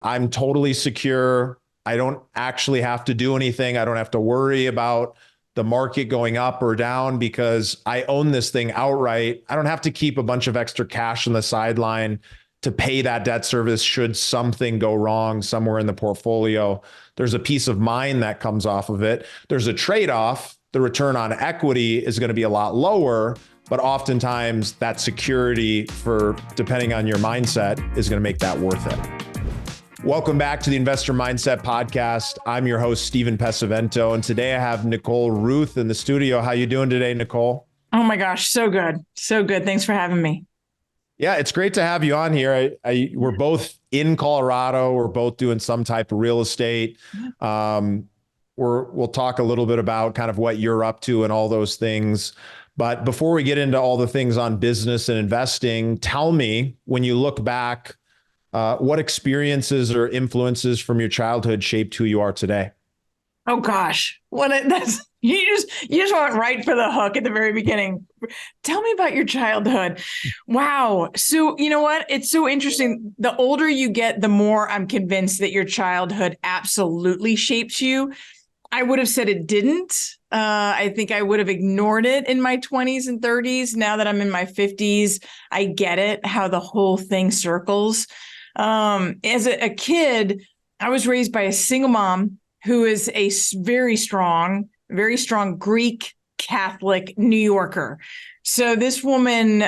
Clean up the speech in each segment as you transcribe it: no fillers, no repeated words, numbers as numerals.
I'm totally secure. I don't actually have to do anything. I don't have to worry about the market going up or down because I own this thing outright. I don't have to keep a bunch of extra cash on the sideline to pay that debt service should something go wrong somewhere in the portfolio. There's a peace of mind that comes off of it. There's a trade-off. The return on equity is going to be a lot lower, but oftentimes that security for, depending on your mindset, is going to make that worth it. Welcome back to the Investor Mindset Podcast. I'm your host, Steven Pesavento, and today I have Nicole Reuth in the studio. How you doing today, Nicole? Oh my gosh, so good. So good. Thanks for having me. Yeah, it's great to have you on here. We're both in Colorado. We're both doing some type of real estate. We'll talk a little bit about kind of what you're up to and all those things. But before we get into all the things on business and investing, tell me, when you look back, what experiences or influences from your childhood shaped who you are today? Oh gosh, you just went right for the hook at the very beginning. Tell me about your childhood. Wow. So you know what? It's so interesting. The older you get, the more I'm convinced that your childhood absolutely shapes you. I would have said it didn't. I think I would have ignored it in my 20s and 30s. Now that I'm in my 50s, I get it, how the whole thing circles. As a kid, I was raised by a single mom who is a very strong Greek Catholic New Yorker. So this woman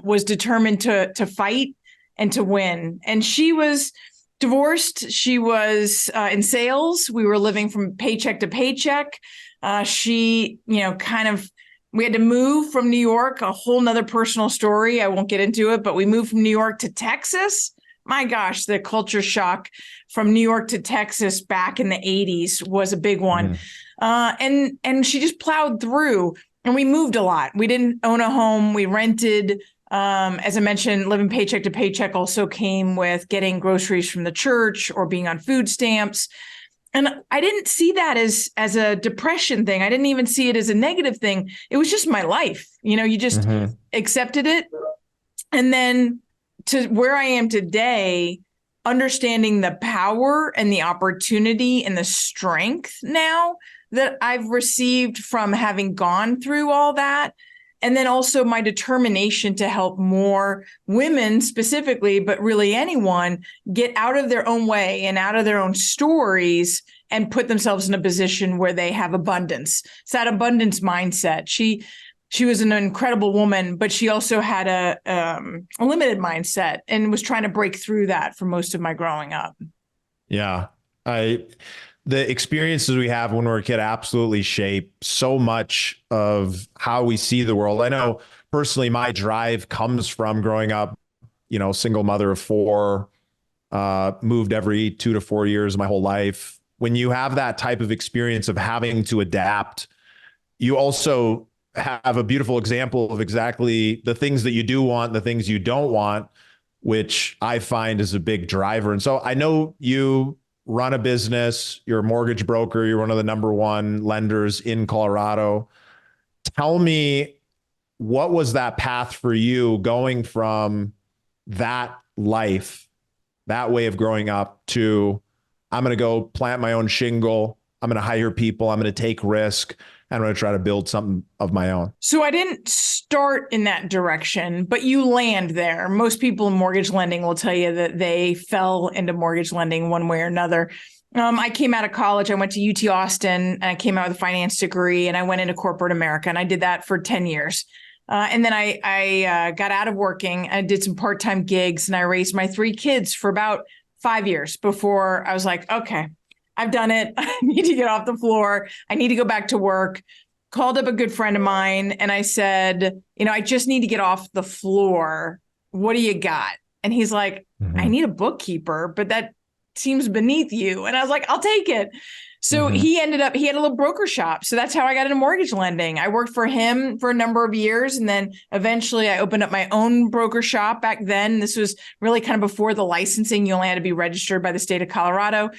was determined to fight and to win. And she was divorced. She was in sales. We were living from paycheck to paycheck. We had to move from New York, a whole nother personal story. I won't get into it, but we moved from New York to Texas. My gosh, the culture shock from New York to Texas back in the 80s was a big one. And she just plowed through, and we moved a lot. We didn't own a home. We rented. As I mentioned, living paycheck to paycheck also came with getting groceries from the church or being on food stamps. And I didn't see that as a depression thing. I didn't even see it as a negative thing. It was just my life. You just accepted it. And then to where I am today, understanding the power and the opportunity and the strength now that I've received from having gone through all that. And then also my determination to help more women specifically, but really anyone, get out of their own way and out of their own stories and put themselves in a position where they have abundance. It's that abundance mindset. She was an incredible woman, but she also had a limited mindset and was trying to break through that for most of my growing up. Yeah. The experiences we have when we're a kid absolutely shape so much of how we see the world. I know personally, my drive comes from growing up, single mother of four, moved every 2 to 4 years my whole life. When you have that type of experience of having to adapt, you also have a beautiful example of exactly the things that you do want, the things you don't want, which I find is a big driver. And so I know you run a business, you're a mortgage broker, you're one of the number one lenders in Colorado. Tell me, what was that path for you going from that life, that way of growing up, to I'm going to go plant my own shingle, I'm going to hire people, I'm going to take risk, I'm going to try to build something of my own? So I didn't start in that direction, but you land there. Most people in mortgage lending will tell you that they fell into mortgage lending one way or another. I came out of college. I went to UT Austin, and I came out with a finance degree, and I went into corporate America, and I did that for 10 years. And then I got out of working. I did some part-time gigs, and I raised my 3 kids for about 5 years before I was like, okay, I've done it. I need to get off the floor. I need to go back to work. Called up a good friend of mine and I said, I just need to get off the floor. What do you got? And he's like, I need a bookkeeper, but that seems beneath you. And I was like, I'll take it. So he had a little broker shop. So that's how I got into mortgage lending. I worked for him for a number of years. And then eventually I opened up my own broker shop back then. This was really kind of before the licensing. You only had to be registered by the state of Colorado.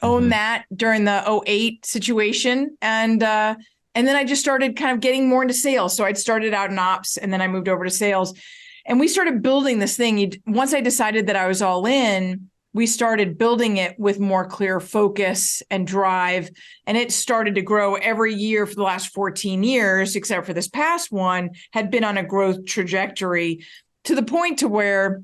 Owned that during the 2008 situation. And then I just started kind of getting more into sales. So I'd started out in ops and then I moved over to sales. And we started building this thing. Once I decided that I was all in, we started building it with more clear focus and drive. And it started to grow every year for the last 14 years, except for this past one, had been on a growth trajectory to the point to where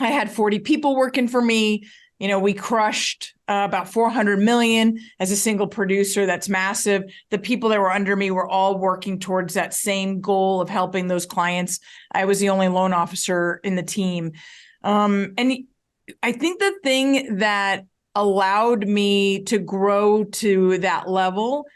I had 40 people working for me. You know, we crushed about 400 million as a single producer. That's massive. The people that were under me were all working towards that same goal of helping those clients. I was the only loan officer in the team. And I think the thing that allowed me to grow to that level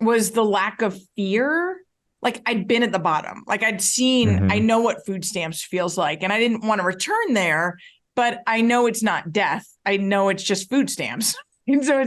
was the lack of fear. Like, I'd been at the bottom. Like, I'd seen, I know what food stamps feels like, and I didn't want to return there, but I know it's not death. I know it's just food stamps. And so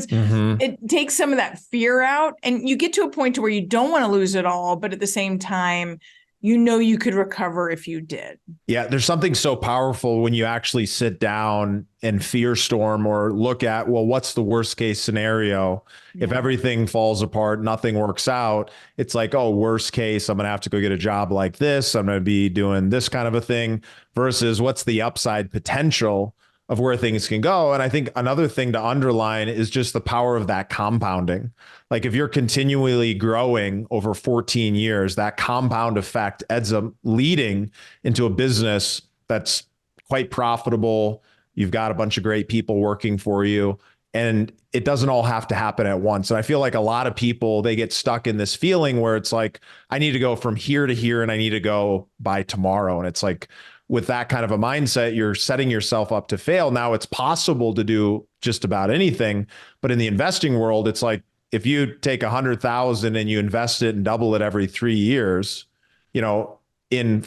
it takes some of that fear out, and you get to a point to where you don't want to lose it all, but at the same time, you know you could recover if you did. Yeah, there's something so powerful when you actually sit down and fear storm or look at, well, what's the worst case scenario? Yeah. If everything falls apart, nothing works out, it's like, oh, worst case, I'm going to have to go get a job like this. I'm going to be doing this kind of a thing versus what's the upside potential of where things can go. And I think another thing to underline is just the power of that compounding. Like, if you're continually growing over 14 years, that compound effect ends up leading into a business that's quite profitable. You've got a bunch of great people working for you, and it doesn't all have to happen at once. And I feel like a lot of people, they get stuck in this feeling where it's like, I need to go from here to here and I need to go by tomorrow. And it's like, with that kind of a mindset, you're setting yourself up to fail. Now, it's possible to do just about anything, but in the investing world, it's like, if you take 100,000 and you invest it and double it every 3 years, you know, in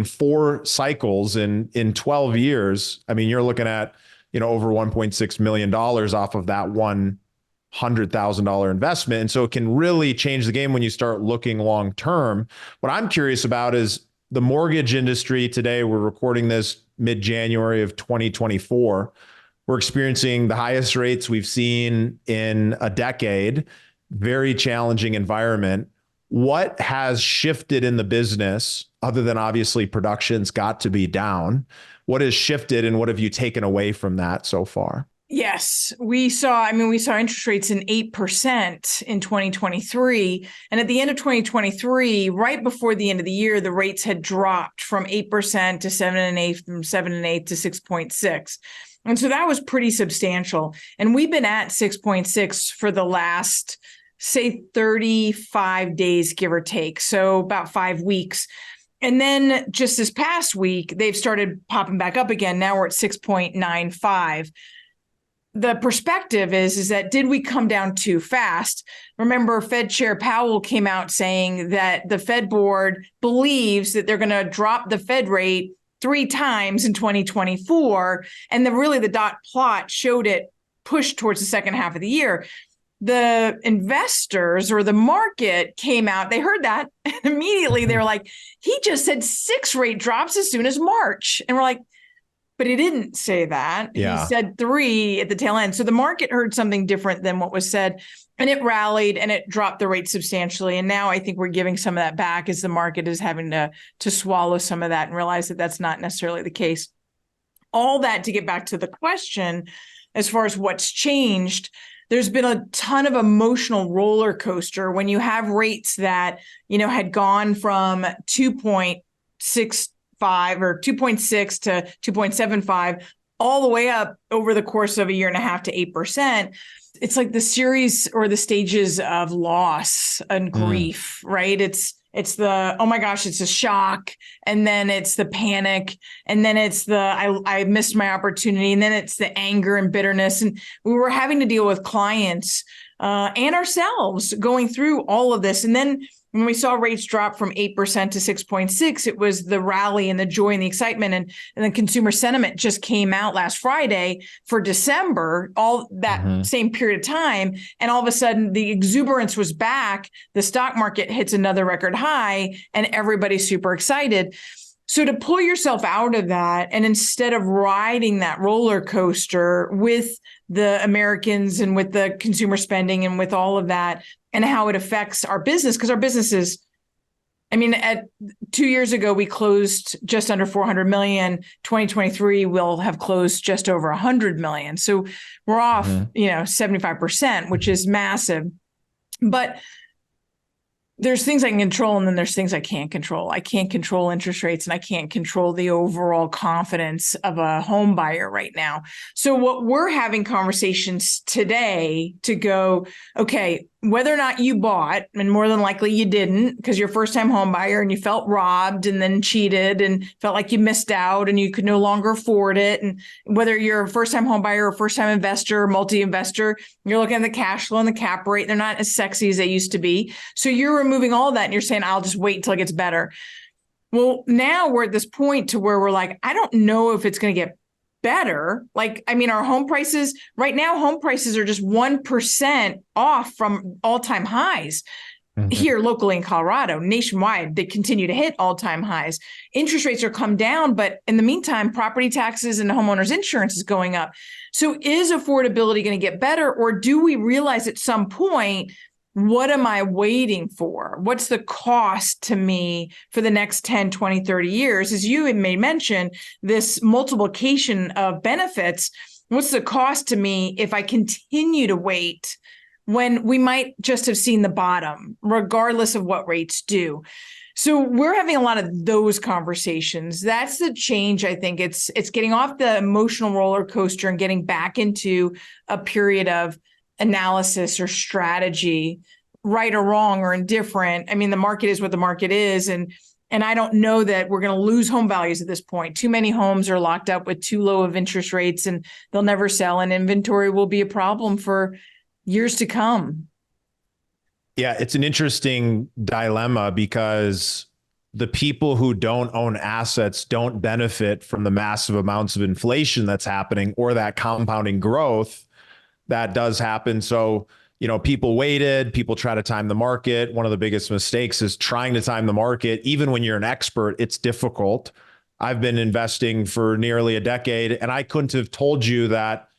4 cycles in 12 years, I mean, you're looking at, you know, over $1.6 million off of that $100,000 investment. And so it can really change the game when you start looking long term. What I'm curious about is the mortgage industry today. We're recording this mid-January of 2024. We're experiencing the highest rates we've seen in a decade, very challenging environment. What has shifted in the business, other than obviously production's got to be down? What has shifted and what have you taken away from that so far? Yes, we saw interest rates in 8% in 2023. And at the end of 2023, right before the end of the year, the rates had dropped from 8% to 7.8, from 7.8 to 6.6. And so that was pretty substantial. And we've been at 6.6 for the last, say, 35 days, give or take. So about 5 weeks. And then just this past week, they've started popping back up again. Now we're at 6.95. The perspective is that, did we come down too fast? Remember, Fed Chair Powell came out saying that the Fed board believes that they're going to drop the Fed rate 3 times in 2024. And the dot plot showed it pushed towards the second half of the year. The investors or the market came out, they heard that, and immediately they were like, he just said 6 rate drops as soon as March. And we're like, but he didn't say that. Yeah. He said 3 at the tail end. So the market heard something different than what was said, and it rallied and it dropped the rate substantially. And now I think we're giving some of that back as the market is having to swallow some of that and realize that that's not necessarily the case. All that to get back to the question, as far as what's changed, there's been a ton of emotional roller coaster when you have rates that, you know, had gone from 2.65 or 2.6 to 2.75 all the way up over the course of a year and a half to 8%. It's like the series or the stages of loss and grief, right? It's the, oh my gosh, it's a shock. And then it's the panic. And then it's the, I missed my opportunity. And then it's the anger and bitterness. And we were having to deal with clients and ourselves going through all of this. And then when we saw rates drop from 8% to 6.6, it was the rally and the joy and the excitement. And the consumer sentiment just came out last Friday for December, all that same period of time. And all of a sudden the exuberance was back. The stock market hits another record high and everybody's super excited. So to pull yourself out of that, and instead of riding that roller coaster with the Americans and with the consumer spending and with all of that and how it affects our business, because our business is I mean, at 2 years ago, we closed just under 400 million. 2023 will have closed just over 100 million. So we're off, 75%, which is massive. But there's things I can control, and then there's things I can't control. I can't control interest rates, and I can't control the overall confidence of a home buyer right now. So what we're having conversations today to go, okay, whether or not you bought, and more than likely you didn't, because you're a first-time home buyer and you felt robbed and then cheated and felt like you missed out and you could no longer afford it. And whether you're a first-time home buyer or first-time investor or multi-investor, you're looking at the cash flow and the cap rate. They're not as sexy as they used to be. So you're removing all that and you're saying, I'll just wait until it gets better. Well, now we're at this point to where we're like, I don't know if it's going to get better. Like, I mean, our home prices right now, home prices are just 1% off from all-time highs here locally in Colorado. Nationwide, they continue to hit all-time highs. Interest rates are come down, but in the meantime, property taxes and homeowners insurance is going up. So is affordability going to get better, or do we realize at some point, what am I waiting for? What's the cost to me for the next 10, 20, 30 years? As you may mention, this multiplication of benefits, what's the cost to me if I continue to wait when we might just have seen the bottom, regardless of what rates do? So we're having a lot of those conversations. That's the change. I think it's getting off the emotional roller coaster and getting back into a period of analysis or strategy, right or wrong or indifferent. I mean, the market is what the market is. And I don't know that we're going to lose home values at this point. Too many homes are locked up with too low of interest rates and they'll never sell, and inventory will be a problem for years to come. Yeah, it's an interesting dilemma because the people who don't own assets don't benefit from the massive amounts of inflation that's happening or that compounding growth that does happen. So, people waited, people try to time the market. One of the biggest mistakes is trying to time the market. Even when you're an expert, it's difficult. I've been investing for nearly a decade, and I couldn't have told you that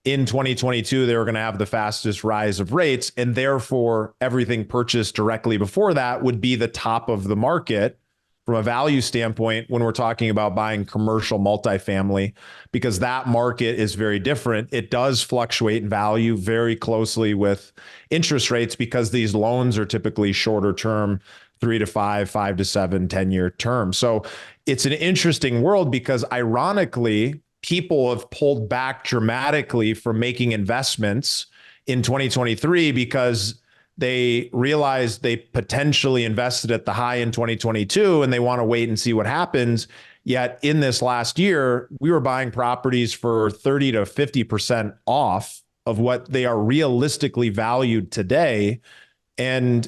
in 2022, they were going to have the fastest rise of rates, and therefore everything purchased directly before that would be the top of the market from a value standpoint when we're talking about buying commercial multifamily, because that market is very different. It does fluctuate in value very closely with interest rates because these loans are typically shorter term, 3 to 5, 5 to 7, 10-year term. So it's an interesting world because ironically, people have pulled back dramatically from making investments in 2023 because they realized they potentially invested at the high in 2022 and they want to wait and see what happens. Yet in this last year, we were buying properties for 30 to 50% off of what they are realistically valued today. And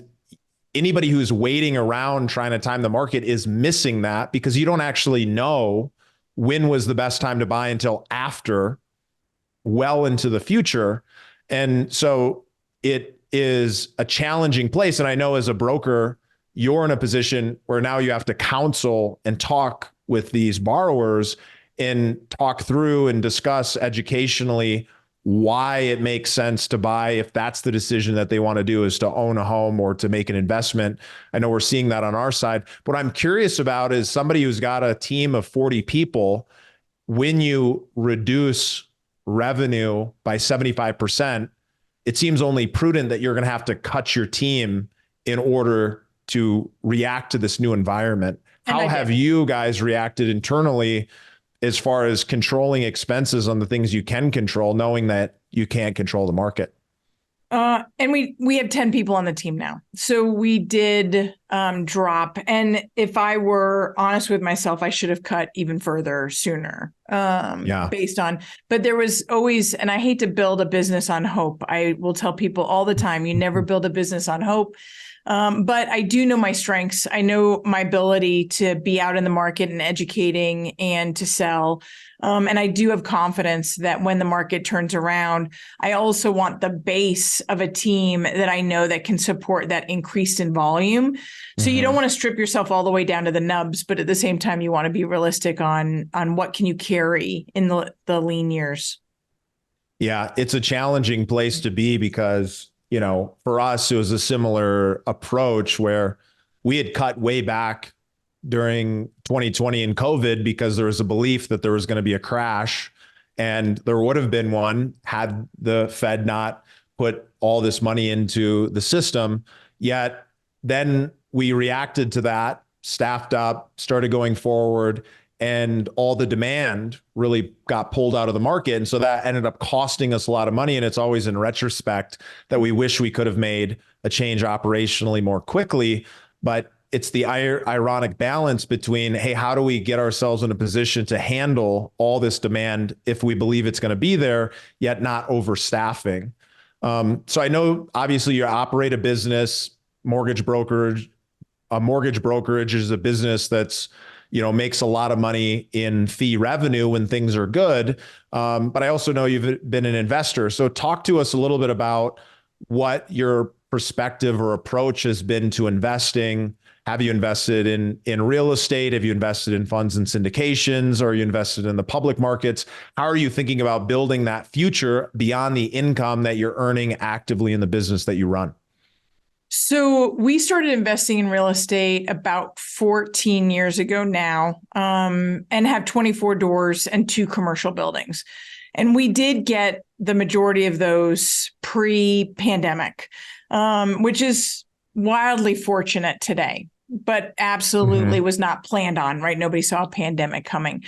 anybody who's waiting around trying to time the market is missing that because you don't actually know when was the best time to buy until after, well into the future. And so it is a challenging place. And I know as a broker, you're in a position where now you have to counsel and talk with these borrowers and talk through and discuss educationally why it makes sense to buy if that's the decision that they want to do, is to own a home or to make an investment. I know we're seeing that on our side. What I'm curious about is somebody who's got a team of 40 people, when you reduce revenue by 75%, it seems only prudent that you're going to have to cut your team in order to react to this new environment. How have you guys reacted internally as far as controlling expenses on the things you can control, knowing that you can't control the market? And we have 10 people on the team now. So we did drop. And if I were honest with myself, I should have cut even further sooner based on, but there was always, and I hate to build a business on hope. I will tell people all the time, you never build a business on hope. But I do know my strengths. I know my ability to be out in the market and educating and to sell. And I do have confidence that when the market turns around, I also want the base of a team that I know that can support that increase in volume. So you don't want to strip yourself all the way down to the nubs, but at the same time, you want to be realistic on what can you carry in the lean years. Yeah, it's a challenging place to be because, for us, it was a similar approach where we had cut way back during 2020 and COVID because there was a belief that there was going to be a crash, and there would have been one had the Fed not put all this money into the system. Yet then we reacted to that, staffed up, started going forward, and all the demand really got pulled out of the market. And so that ended up costing us a lot of money. And it's always in retrospect that we wish we could have made a change operationally more quickly. But it's the ironic balance between, hey, how do we get ourselves in a position to handle all this demand if we believe it's going to be there, yet not overstaffing? So I know obviously you operate a business, mortgage brokerage. A mortgage brokerage is a business that's, makes a lot of money in fee revenue when things are good. But I also know you've been an investor. So talk to us a little bit about what your perspective or approach has been to investing. Have you invested in real estate? Have you invested in funds and syndications? Or are you invested in the public markets? How are you thinking about building that future beyond the income that you're earning actively in the business that you run? So we started investing in real estate about 14 years ago now, and have 24 doors and 2 commercial buildings. And we did get the majority of those pre-pandemic, which is wildly fortunate today, but absolutely was not planned on, right? Nobody saw a pandemic coming.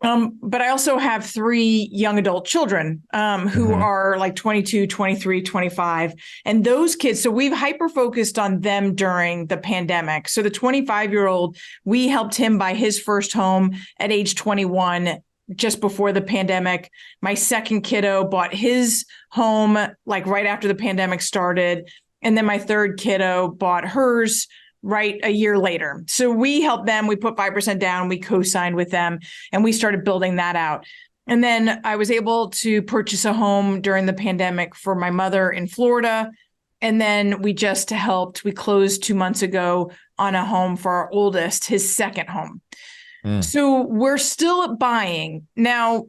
But I also have 3 young adult children who are like 22, 23, 25. And those kids, so we've hyper-focused on them during the pandemic. So the 25-year-old, we helped him buy his first home at age 21, just before the pandemic. My second kiddo bought his home like right after the pandemic started. And then my third kiddo bought hers right a year later. So we helped them. We put 5% down. We co-signed with them, and we started building that out. And then I was able to purchase a home during the pandemic for my mother in Florida. And then we closed 2 months ago on a home for our oldest, his second home. So we're still buying. Now,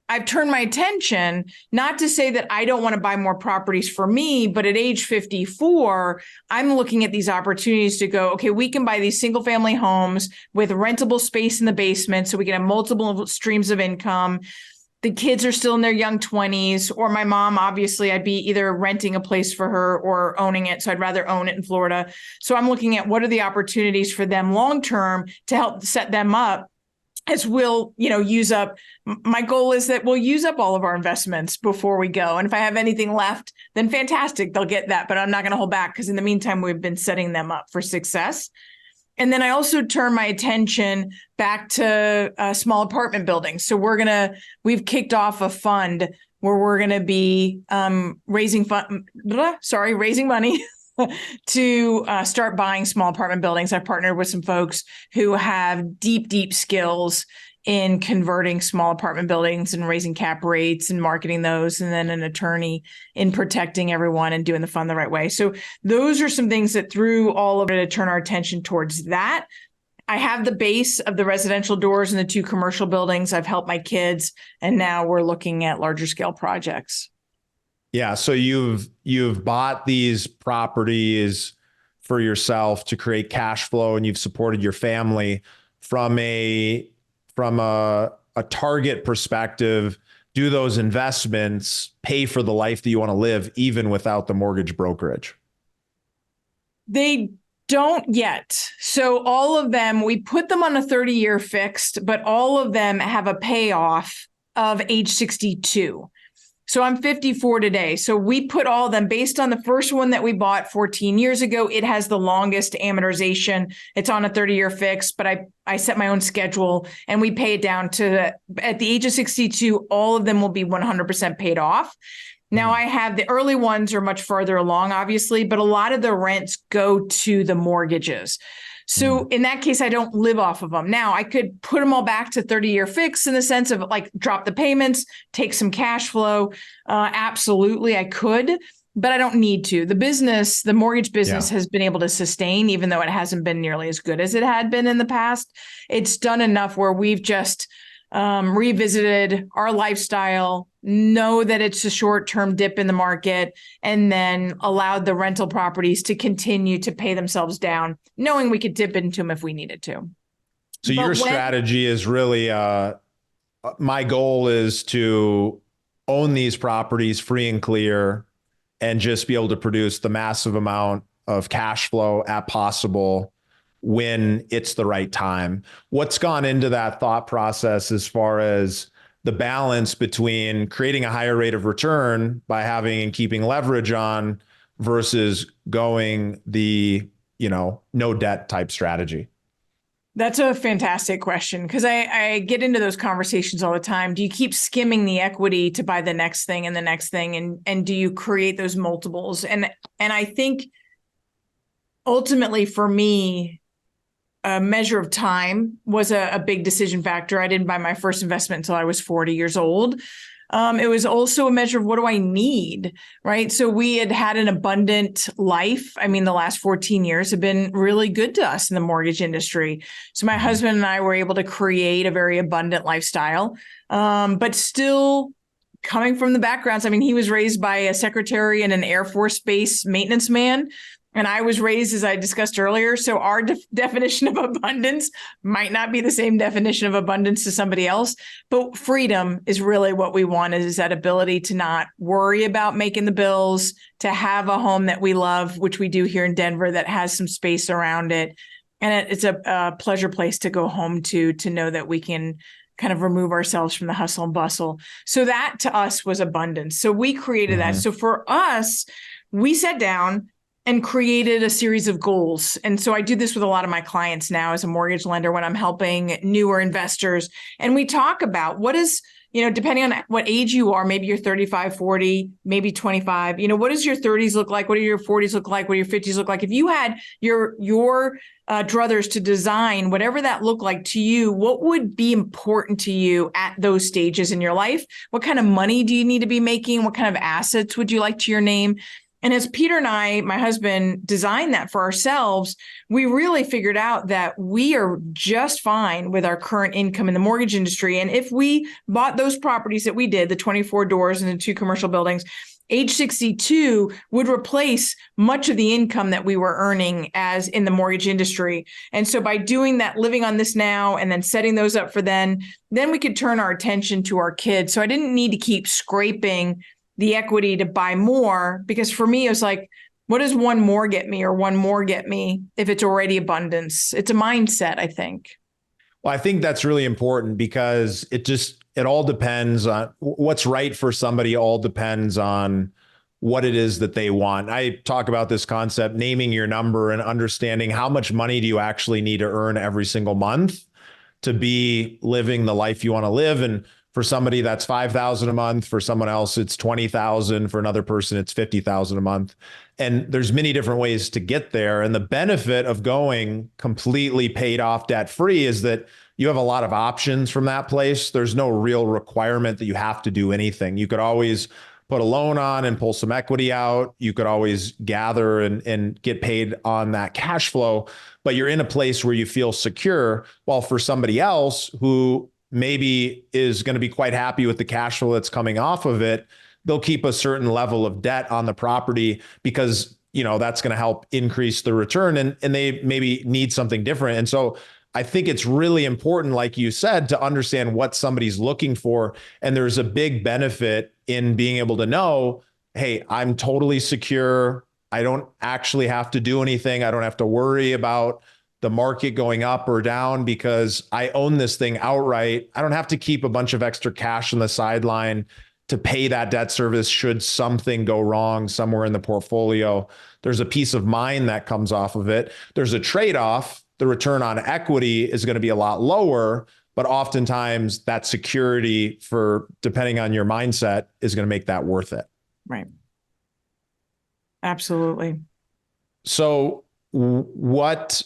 I've turned my attention, not to say that I don't want to buy more properties for me, but at age 54, I'm looking at these opportunities to go, okay, we can buy these single family homes with rentable space in the basement so we can have multiple streams of income. The kids are still in their young 20s, or my mom, obviously, I'd be either renting a place for her or owning it. So I'd rather own it in Florida. So I'm looking at what are the opportunities for them long-term to help set them up, as we'll, use up. My goal is that we'll use up all of our investments before we go. And if I have anything left, then fantastic, they'll get that. But I'm not going to hold back, because in the meantime, we've been setting them up for success. And then I also turn my attention back to small apartment buildings. So we've kicked off a fund where we're going to be raising money to start buying small apartment buildings. I've partnered with some folks who have deep skills in converting small apartment buildings and raising cap rates and marketing those, and then an attorney in protecting everyone and doing the fund the right way. So those are some things that through all of it to turn our attention towards that. I have the base of the residential doors and the 2 commercial buildings. I've helped my kids, and now we're looking at larger scale projects. Yeah. So you've bought these properties for yourself to create cash flow, and you've supported your family from a target perspective. Do those investments pay for the life that you want to live, even without the mortgage brokerage? They don't yet. So all of them, we put them on a 30-year fixed, but all of them have a payoff of age 62. So I'm 54 today. So we put all of them based on the first one that we bought 14 years ago. It has the longest amortization. It's on a 30-year fix, but I set my own schedule and we pay it down to, at the age of 62, all of them will be 100% paid off. Now I have the early ones are much further along, obviously, but a lot of the rents go to the mortgages. So in that case, I don't live off of them. Now I could put them all back to 30-year fix in the sense of like drop the payments, take some cash flow. Absolutely, I could, but I don't need to. The mortgage business has been able to sustain, even though it hasn't been nearly as good as it had been in the past. It's done enough where we've just revisited our lifestyle, know that it's a short-term dip in the market, and then allowed the rental properties to continue to pay themselves down, knowing we could dip into them if we needed to. So your strategy is really, my goal is to own these properties free and clear and just be able to produce the massive amount of cash flow at possible when it's the right time. What's gone into that thought process as far as the balance between creating a higher rate of return by having and keeping leverage on versus going the, no debt type strategy? That's a fantastic question, because I get into those conversations all the time. Do you keep skimming the equity to buy the next thing and the next thing? And do you create those multiples? And I think ultimately for me, a measure of time was a big decision factor. I didn't buy my first investment until I was 40 years old. It was also a measure of what do I need, right? So we had an abundant life. I mean, the last 14 years have been really good to us in the mortgage industry. So my husband and I were able to create a very abundant lifestyle, but still coming from the backgrounds. I mean, he was raised by a secretary and an Air Force Base maintenance man. And I was raised, as I discussed earlier. So our definition of abundance might not be the same definition of abundance to somebody else. But freedom is really what we want, is that ability to not worry about making the bills, to have a home that we love, which we do here in Denver, that has some space around it. And it's a pleasure place to go home to know that we can kind of remove ourselves from the hustle and bustle. So that to us was abundance. So we created that. So for us, we sat down and created a series of goals. And so I do this with a lot of my clients now as a mortgage lender when I'm helping newer investors. And we talk about what is, depending on what age you are, maybe you're 35, 40, maybe 25, what does your 30s look like? What do your 40s look like? What do your 50s look like? If you had your druthers to design whatever that looked like to you, what would be important to you at those stages in your life? What kind of money do you need to be making? What kind of assets would you like to your name? And as Peter and I, my husband, designed that for ourselves, we really figured out that we are just fine with our current income in the mortgage industry. And if we bought those properties that we did, the 24 doors and the 2 commercial buildings, age 62 would replace much of the income that we were earning as in the mortgage industry. And so by doing that, living on this now and then setting those up for then we could turn our attention to our kids. So I didn't need to keep scraping the equity to buy more, because for me, it was like, what does one more get me or one more get me if it's already abundance? It's a mindset, I think. Well, I think that's really important, because it all depends on what's right for somebody, all depends on what it is that they want. I talk about this concept, naming your number and understanding how much money do you actually need to earn every single month to be living the life you want to live. And for somebody, that's $5,000 a month. For someone else, it's $20,000. For another person, it's $50,000 a month. And there's many different ways to get there. And the benefit of going completely paid off debt free is that you have a lot of options from that place. There's no real requirement that you have to do anything. You could always put a loan on and pull some equity out. You could always gather and get paid on that cash flow, but you're in a place where you feel secure. While for somebody else who maybe is going to be quite happy with the cash flow that's coming off of it, they'll keep a certain level of debt on the property because, that's going to help increase the return, and they maybe need something different. And so I think it's really important, like you said, to understand what somebody's looking for. And there's a big benefit in being able to know, hey, I'm totally secure. I don't actually have to do anything. I don't have to worry about the market going up or down because I own this thing outright. I don't have to keep a bunch of extra cash on the sideline to pay that debt service should something go wrong somewhere in the portfolio. There's a peace of mind that comes off of it. There's a trade-off. The return on equity is going to be a lot lower, but oftentimes that security, for depending on your mindset, is going to make that worth it. Right. Absolutely. So what,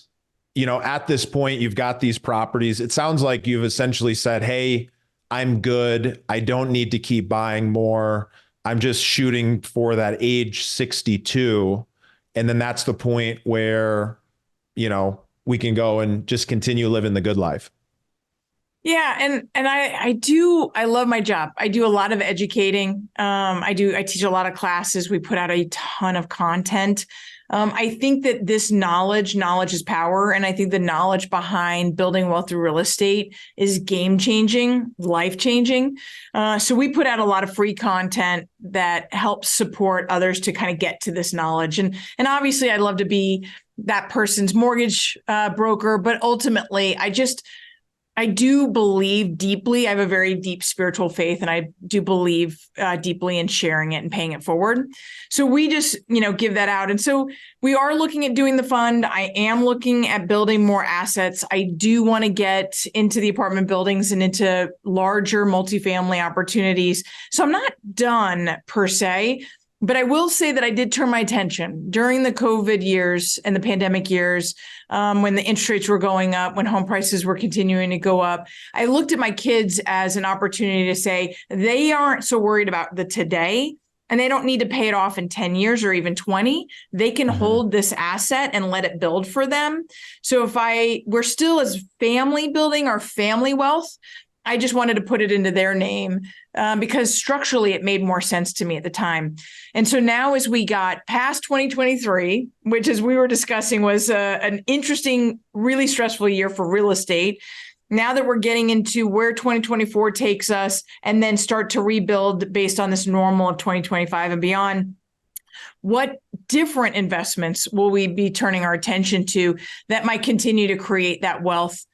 at this point, you've got these properties. It sounds like you've essentially said, hey, I'm good. I don't need to keep buying more. I'm just shooting for that age 62. And then that's the point where, we can go and just continue living the good life. Yeah. And I love my job. I do a lot of educating. I teach a lot of classes. We put out a ton of content. I think that this knowledge is power. And I think the knowledge behind building wealth through real estate is game changing, life changing. So we put out a lot of free content that helps support others to kind of get to this knowledge. And obviously I'd love to be that person's mortgage broker, but ultimately I do believe deeply. I have a very deep spiritual faith, and I do believe deeply in sharing it and paying it forward. So we just, give that out. And so we are looking at doing the fund. I am looking at building more assets. I do want to get into the apartment buildings and into larger multifamily opportunities. So I'm not done per se. But I will say that I did turn my attention during the COVID years and the pandemic years, when the interest rates were going up, when home prices were continuing to go up. I looked at my kids as an opportunity to say they aren't so worried about the today, and they don't need to pay it off in 10 years or even 20. They can hold this asset and let it build for them. So we're still as family building our family wealth, I just wanted to put it into their name because structurally it made more sense to me at the time. And so now as we got past 2023, which as we were discussing was an interesting, really stressful year for real estate, now that we're getting into where 2024 takes us and then start to rebuild based on this normal of 2025 and beyond, what different investments will we be turning our attention to that might continue to create that wealth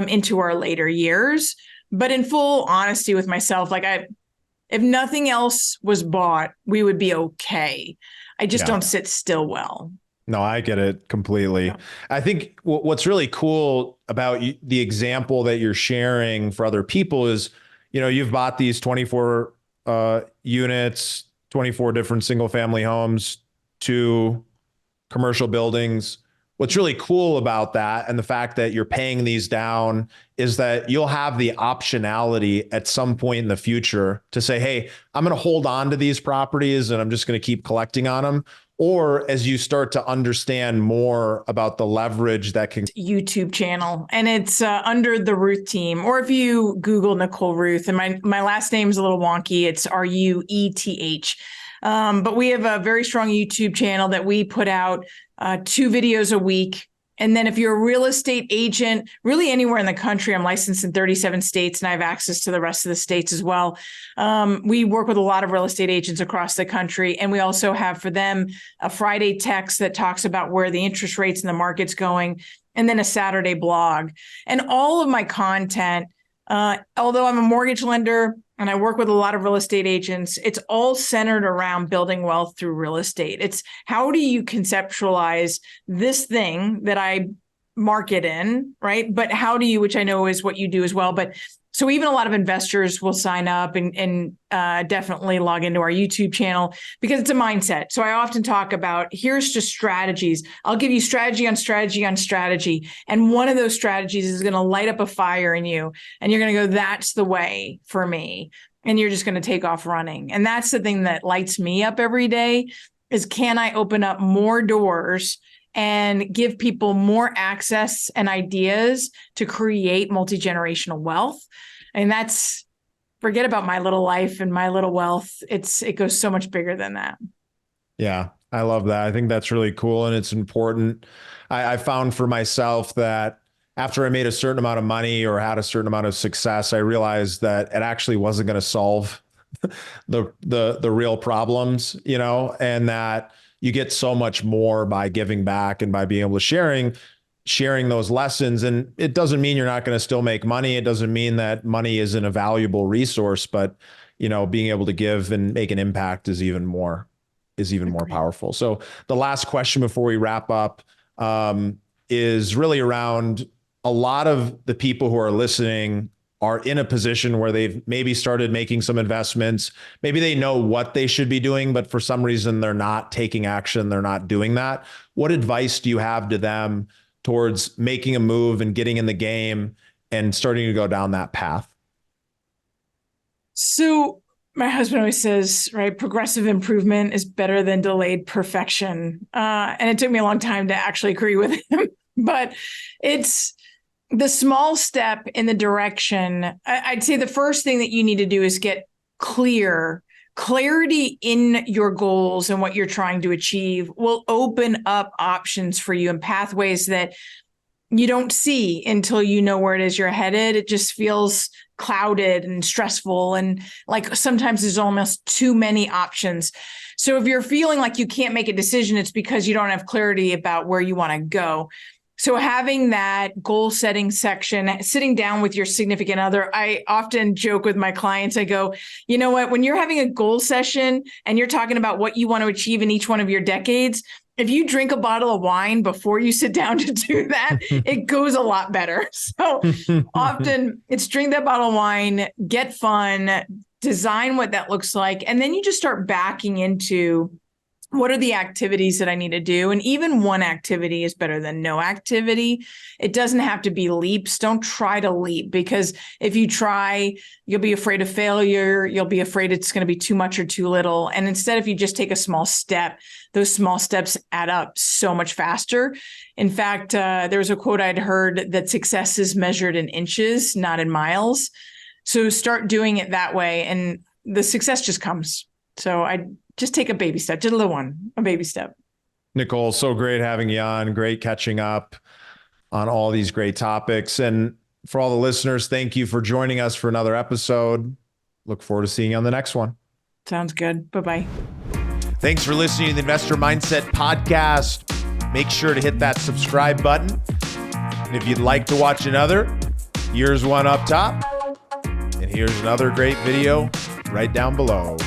into our later years? But in full honesty with myself, if nothing else was bought, we would be okay. I just don't sit still well. No, I get it completely. Yeah. I think what's really cool about the example that you're sharing for other people is, you've bought these 24 units, 24 different single family homes, 2 commercial buildings. What's really cool about that and the fact that you're paying these down is that you'll have the optionality at some point in the future to say, hey, I'm going to hold on to these properties and I'm just going to keep collecting on them. Or as you start to understand more about the leverage that can YouTube channel, and it's under the Reuth team. Or if you Google Nicole Reuth, and my last name is a little wonky, it's Rueth. But we have a very strong YouTube channel that we put out 2 videos a week. And then if you're a real estate agent, really anywhere in the country, I'm licensed in 37 states and I have access to the rest of the states as well. We work with a lot of real estate agents across the country. And we also have for them a Friday text that talks about where the interest rates and the market's going, and then a Saturday blog. And all of my content, although I'm a mortgage lender, and I work with a lot of real estate agents, it's all centered around building wealth through real estate. It's how do you conceptualize this thing that I market in, right? But how do you, which I know is what you do as well, but so even a lot of investors will sign up and definitely log into our YouTube channel because it's a mindset. So I often talk about, here's just strategies. I'll give you strategy on strategy on strategy. And one of those strategies is going to light up a fire in you. And you're going to go, that's the way for me. And you're just going to take off running. And that's the thing that lights me up every day is, can I open up more doors and give people more access and ideas to create multi-generational wealth? And that's, forget about my little life and my little wealth. It goes so much bigger than that. Yeah, I love that. I think that's really cool. And it's important. I found for myself that after I made a certain amount of money or had a certain amount of success, I realized that it actually wasn't going to solve the real problems, and that you get so much more by giving back and by being able to sharing those lessons. And it doesn't mean you're not going to still make money. It doesn't mean that money isn't a valuable resource, but being able to give and make an impact is even more powerful. So the last question before we wrap up is really around, a lot of the people who are listening are in a position where they've maybe started making some investments. Maybe they know what they should be doing, but for some reason they're not taking action. They're not doing that. What advice do you have to them towards making a move and getting in the game and starting to go down that path? So my husband always says, right, progressive improvement is better than delayed perfection. And it took me a long time to actually agree with him, but the small step in the direction, I'd say the first thing that you need to do is get clarity in your goals and what you're trying to achieve will open up options for you and pathways that you don't see until you know where it is you're headed. It just feels clouded and stressful. And like sometimes there's almost too many options. So if you're feeling like you can't make a decision, it's because you don't have clarity about where you want to go. So having that goal setting section, sitting down with your significant other, I often joke with my clients. I go, you know what, when you're having a goal session and you're talking about what you want to achieve in each one of your decades, if you drink a bottle of wine before you sit down to do that, it goes a lot better. So often it's drink that bottle of wine, get fun, design what that looks like. And then you just start backing into what are the activities that I need to do? And even one activity is better than no activity. It doesn't have to be leaps. Don't try to leap, because if you try, you'll be afraid of failure. You'll be afraid it's going to be too much or too little. And instead, if you just take a small step, those small steps add up so much faster. In fact, there was a quote I'd heard that success is measured in inches, not in miles. So start doing it that way, and the success just comes. So I just take a baby step, just a little one, a baby step. Nicole, so great having you on. Great catching up on all these great topics. And for all the listeners, thank you for joining us for another episode. Look forward to seeing you on the next one. Sounds good. Bye-bye. Thanks for listening to the Investor Mindset Podcast. Make sure to hit that subscribe button. And if you'd like to watch another, here's one up top. And here's another great video right down below.